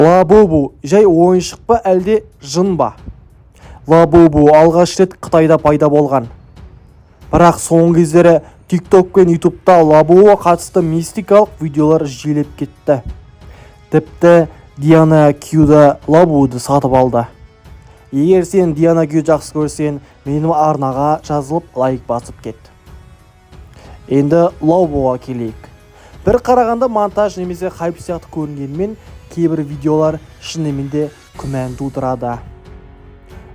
Лабубу жай ойыншық па әлде жын ба? Лабубу алғаш рет Қытайда пайда болған. Бірақ соңғы кездері TikTok пен YouTube'да Лабубуға қатысты мистикалық видеолар жиілеп кетті. Тіпті Диана Кюда Лабубуды сатып алды. Егер сен Диана Кю жақсы көрсең, менің арнаға жазылып лайк басып кет. Енді Лабубуға келейік. Бір қарағанда монтаж немесе хайп сияқты көрінгенмен, кейбір видеолар шынымен де күмән тудырады.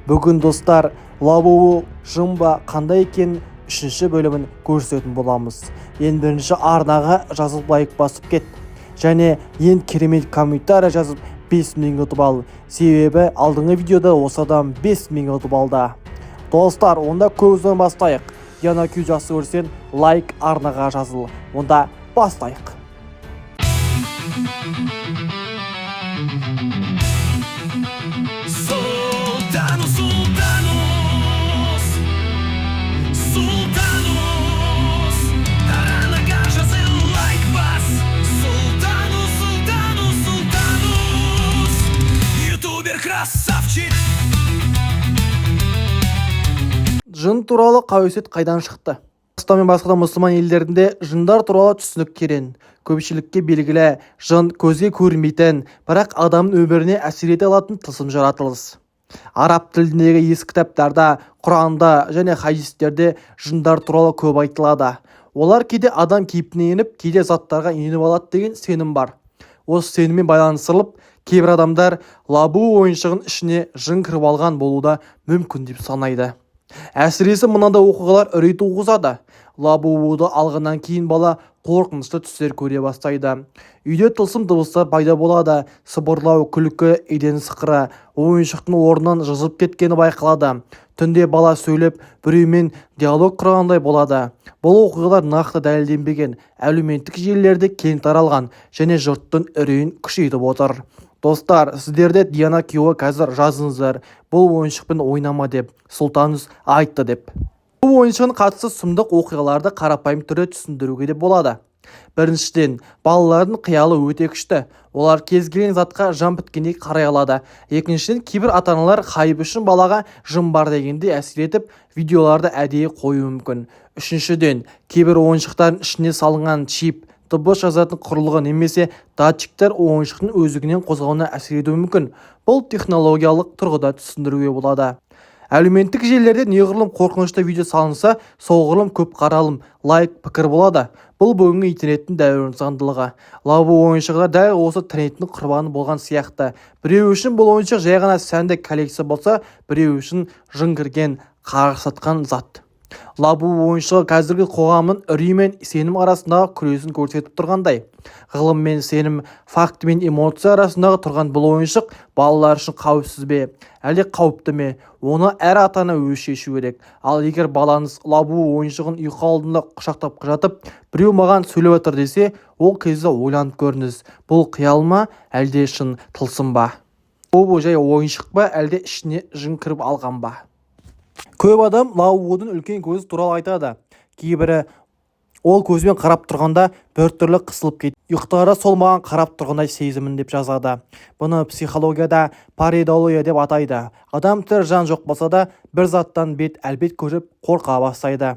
Бүгін достар, Лабубу жын ба қандай екен 3-ші бөлімін көрсететін боламыз. Ең бірінші арнаға жазылып лайк басып кет. Және ең керемет комментарий жазып 5000 ұтып ал. Себебі алдыңғы видеода осы адам 5000 ұтып алды. Достар, онда көзден бастайық. Диана Кю жақсы көрсең, лайк, арнаға жазыл. Онда бастайық. Жын туралы қауесет қайдан шықты? Қазақстан мен басқа да мұсылман елдерінде жындар туралы түсінік терең. Көпшілікке белгілі, жын көзге көрінбейтін, бірақ адамның өміріне әсер ете алатын тылсым жаратылыс. Араб тіліндегі ескі кітаптарда, Құранда және хадистерде жындар туралы көп айтылады. Олар кейде адам кейпіне еніп, кейде заттарға еніп алады деген сенім бар. Осы сеніммен байланыстырылып, кейбір адамдар Лабубу ойыншығын ішіне жын кіріп алған болуда мүмкін деп санайды. Әсіресе мынандай оқиғалар үрей туғызады. Лабубуды алғаннан кейін бала қорқынышты түстер көре бастайды. Үйде тылсым дыбыстар пайда болады, сыбырлау, күлкі, еден сықыры, ойыншықтың орнынан жазып кеткені байқалады. Түнде бала сөйлеп, біреумен диалог құрғандай болады. Бұл оқиғалар нақты дәлелденбеген, әлеуметтік желілерде кең таралған және жұрттың үрейін күшейтіп отыр. Достар, сіздерде Диана Кюға қазір жазыңыздар, бұл ойыншықпен ойнама деп, сұлтаныңыз айтты деп. Бұл ойыншығын қатысты сұмдық оқиғаларды қарапайым түрде түсіндіруге де болады. Біріншіден, балалардың қиялы өте күшті. Олар кез келген затқа жан біткендей қарай алады. Екіншіден, кейбір ата-аналар хайп үшін балаға жын бар дегенде әсер етіп, видеоларды әдейі қоюы мүмкін. Үшіншіден, кейбір ойыншықтардың ішіне салынған чип, дыбыс жазатын құрылғы немесе датчиктер ойыншықтың өздігінен қозғалуына әсер етуі мүмкін. Бұл технологиялық тұрғыда түсіндіруге болады. Әлеуметтік желілерде неғұрлым қорқынышты видео салынса, соғұрлым көп қаралым, лайк, пікір болады. Бұл бүгінгі интернеттің дәуірінің заңдылығы. Лабубу ойыншығы дәл осы трендтің құрбаны болған сияқты. Біреу үшін бұл ойыншық жай ғана сәндік коллекция болса, біреу үшін жын кірген, қарғыс атқан зат. Лабубу ойыншығы қазіргі қоғамның үрей мен сенім арасындағы күресін көрсетіп тұрғандай. Ғылым мен сенім, факт мен эмоция арасындағы тұрған бұл ойыншық балалар үшін қауіпсіз бе, әлде қауіпті ме? Оны әр ата-ана өзі шешу керек. Ал егер балаңыз Лабубу ойыншығын ұйқы алдында құшақтап жатып, біреу маған сөйлеп отыр десе, ол кезде ойланып көріңіз. Бұл қиял ма, әлде шын тылсым ба? Лабубу жай ойыншық па, әлде ішіне жын кіріп алған ба? Көп адам Лабубудың үлкен көзі туралы айтады. Кейбірі ол көзбен қарап тұрғанда біртүрлі қысылып кетті. Ұйықтарда сол маған қарап тұрғандай сезімін деп жазады. Бұны психологияда паридология деп атайды. Адам тірі жан жоқ болса да бір заттан бет әлбет көріп қорқа бастайды.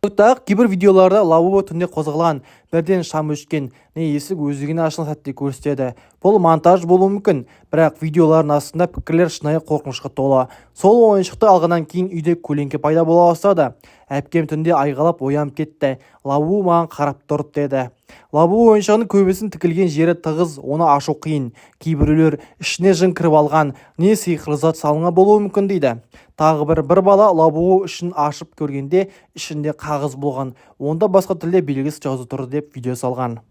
Кейбір видеоларда Лабубу түнде қозғалған, бірден шам өшкен, не есік өздігінен ашылған сәтте көрсетеді. Бұл монтаж болуы мүмкін, бірақ видеолардың астында пікірлер шынайы қорқынышқа толы. Сол ойыншықты алғаннан кейін үйде көлеңке пайда бола бастады. Әпкем түнде айғалап оянып кетті. Лабубу маған қарап тұрып деді. Лабубу ойыншығының көбесін тікілген жері тығыз, оны ашу қиын. Кейбіреулер ішіне жын кіріп алған, не сиқырлы зат салынған болуы мүмкін дейді. Тағы бір бала Лабубу ішін ашып көргенде ішінде қағаз болған. Онда басқа тілде белгісіз жазу тұр деп видео салған.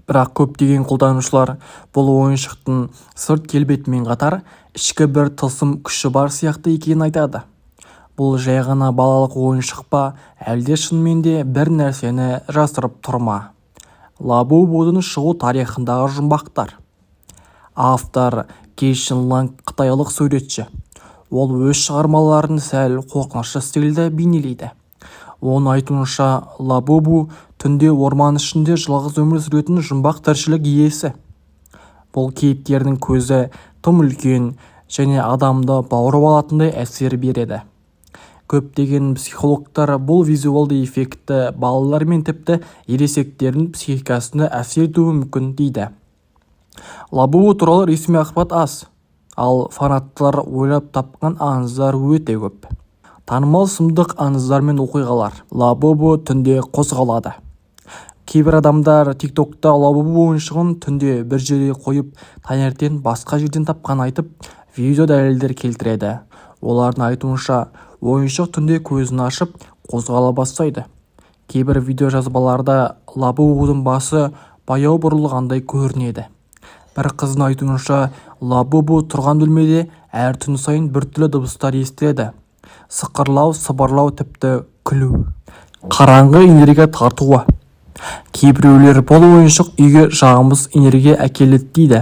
Бірақ көптеген қолданушылар бұл ойыншықтың сырт келбетімен қатар ішкі бір тылсым күші бар сияқты екенін айтады. Бұл жай ғана балалық ойыншық па, әлде шынымен де бір нәрсені жасырып тұр ма? Лабубудың шығу тарихындағы жұмбақтар. Автор Кей Шин Ланг қытайлық суретші. Ол өз шығармаларын сәл қорқынышты стильде бейнелейді. Оның айтуынша, Лабубу түнде орман ішінде жалғыз өмір сүретін жұмбақ тіршілік иесі. Бұл кейіпкердің көзі тым үлкен және адамды баурап алатындай әсер береді. Көптеген психологтар бұл визуалды эффекті балалар мен тіпті ересектердің психикасына әсер етуі мүмкін дейді. Лабубу туралы ресми ақпарат аз, ал фанаттар ойлап тапқан аңыздар өте көп. Танымал сұмдық аңыздар мен оқиғалар. Лабубу түнде қозғалады. Кейбір адамдар тиктокта лабубу ойыншығын түнде бір жерге қойып, таңертең басқа жерден тапқан айтып, видео дәлелдер келтіреді. Олардың айтуынша, ойыншық түнде көзін ашып, қозғала бастайды. Кейбір видео жазбаларда лабубудың басы баяу бұрылғандай көрінеді. Бір қыздың айтуынша, лабубу тұрған бөлмеде әр түн сайын біртүрлі дыбыстар естіледі. Сықырлау, сыбырлау, тіпті күлу. Қараңғы энергия тартуы. Кейбіреулер бұл ойыншық үйге жағымсыз энергия әкеледі дейді.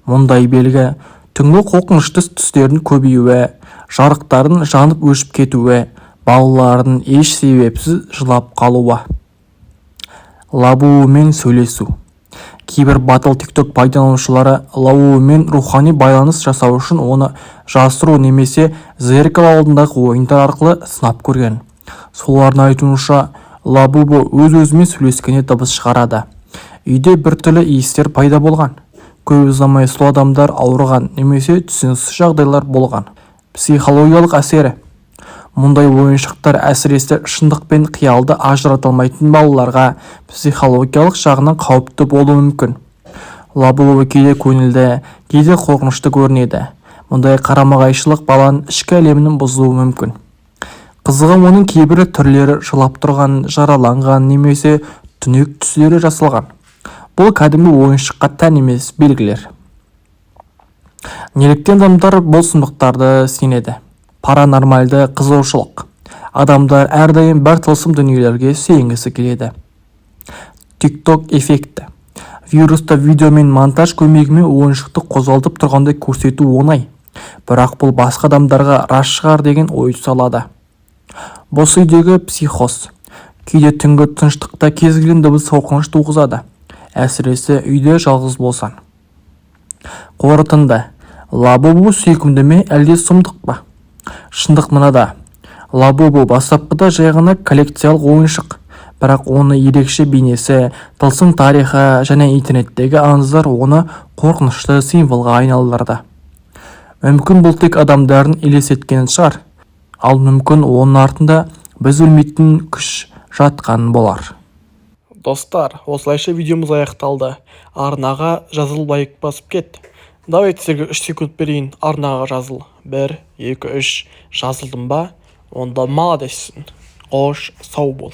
Мұндай белгі түнгі қорқынышты түстердің көбеюі, жарықтардың жанып өшіп кетуі, балалардың еш себепсіз жылап қалуы. Лабубумен сөйлесу. Кейбір батыл тикток пайдаланушылары лабубумен рухани байланыс жасау үшін оны жасыру немесе зеркало алдындағы ойындар арқылы сынап көрген. Солардың айтуынша, лабубу өз-өзімен сөйлескенде дыбыс шығарады. Үйде біртүрлі иістер пайда болған. Көп ұзамай сол адамдар ауырған немесе түсініксіз жағдайлар болған. Психологиялық әсері. Мұндай ойыншықтар әсіресе шындық пен қиялды ажырата алмайтын балаларға психологиялық жағынан қауіпті болуы мүмкін. Лабубу кейде көңілді, кейде қорқынышты көрінеді. Мұндай қарама-қайшылық баланың ішкі әлемін бұзуы мүмкін. Қызығы оның кейбір түрлері жылап тұрған, жараланған немесе түнек түстері жасалған. Бұл кәдімгі ойыншыққа тән емес белгілер. Неліктен адамдар бұл сұмдықтарды сенеді? Паранормальды қызығушылық. Адамдар әрдайым бір тылсым дүниелерге сенгісі келеді. Тикток эффекті. Вирусты видео мен монтаж көмегімен ойыншықты қозғалтып тұрғандай көрсету оңай. Бірақ бұл басқа адамдарға рас шығар деген ой салады. Бос үйдегі психоз. Кейде түнгі тыныштықта кез келген дыбыс қорқыныш туғызады, әсіресе үйде жалғыз болсан. Қорытынды. Лабубу сүйкімді ме, әлде сұмдық па? Шындық мынада. Лабубу бастапқыда жай ғана коллекциялық ойыншық, бірақ оны ерекше бейнесі, тылсым тарихы және интернеттегі аңыздар оны қорқынышты символға айналдырды. Мүмкін бұл тек адамдардың елестеткені шығар, ал мүмкін оның артында біз білмейтін күш жатқан болар. Достар, осылайша видеомыз аяқталды. Арнаға жазыл, лайк басып кет. Давайте сізге 3 секунд берейін, арнаға жазыл. 1, 2, 3 жазылдың ба? Онда молодецсің. Қош, сау бол.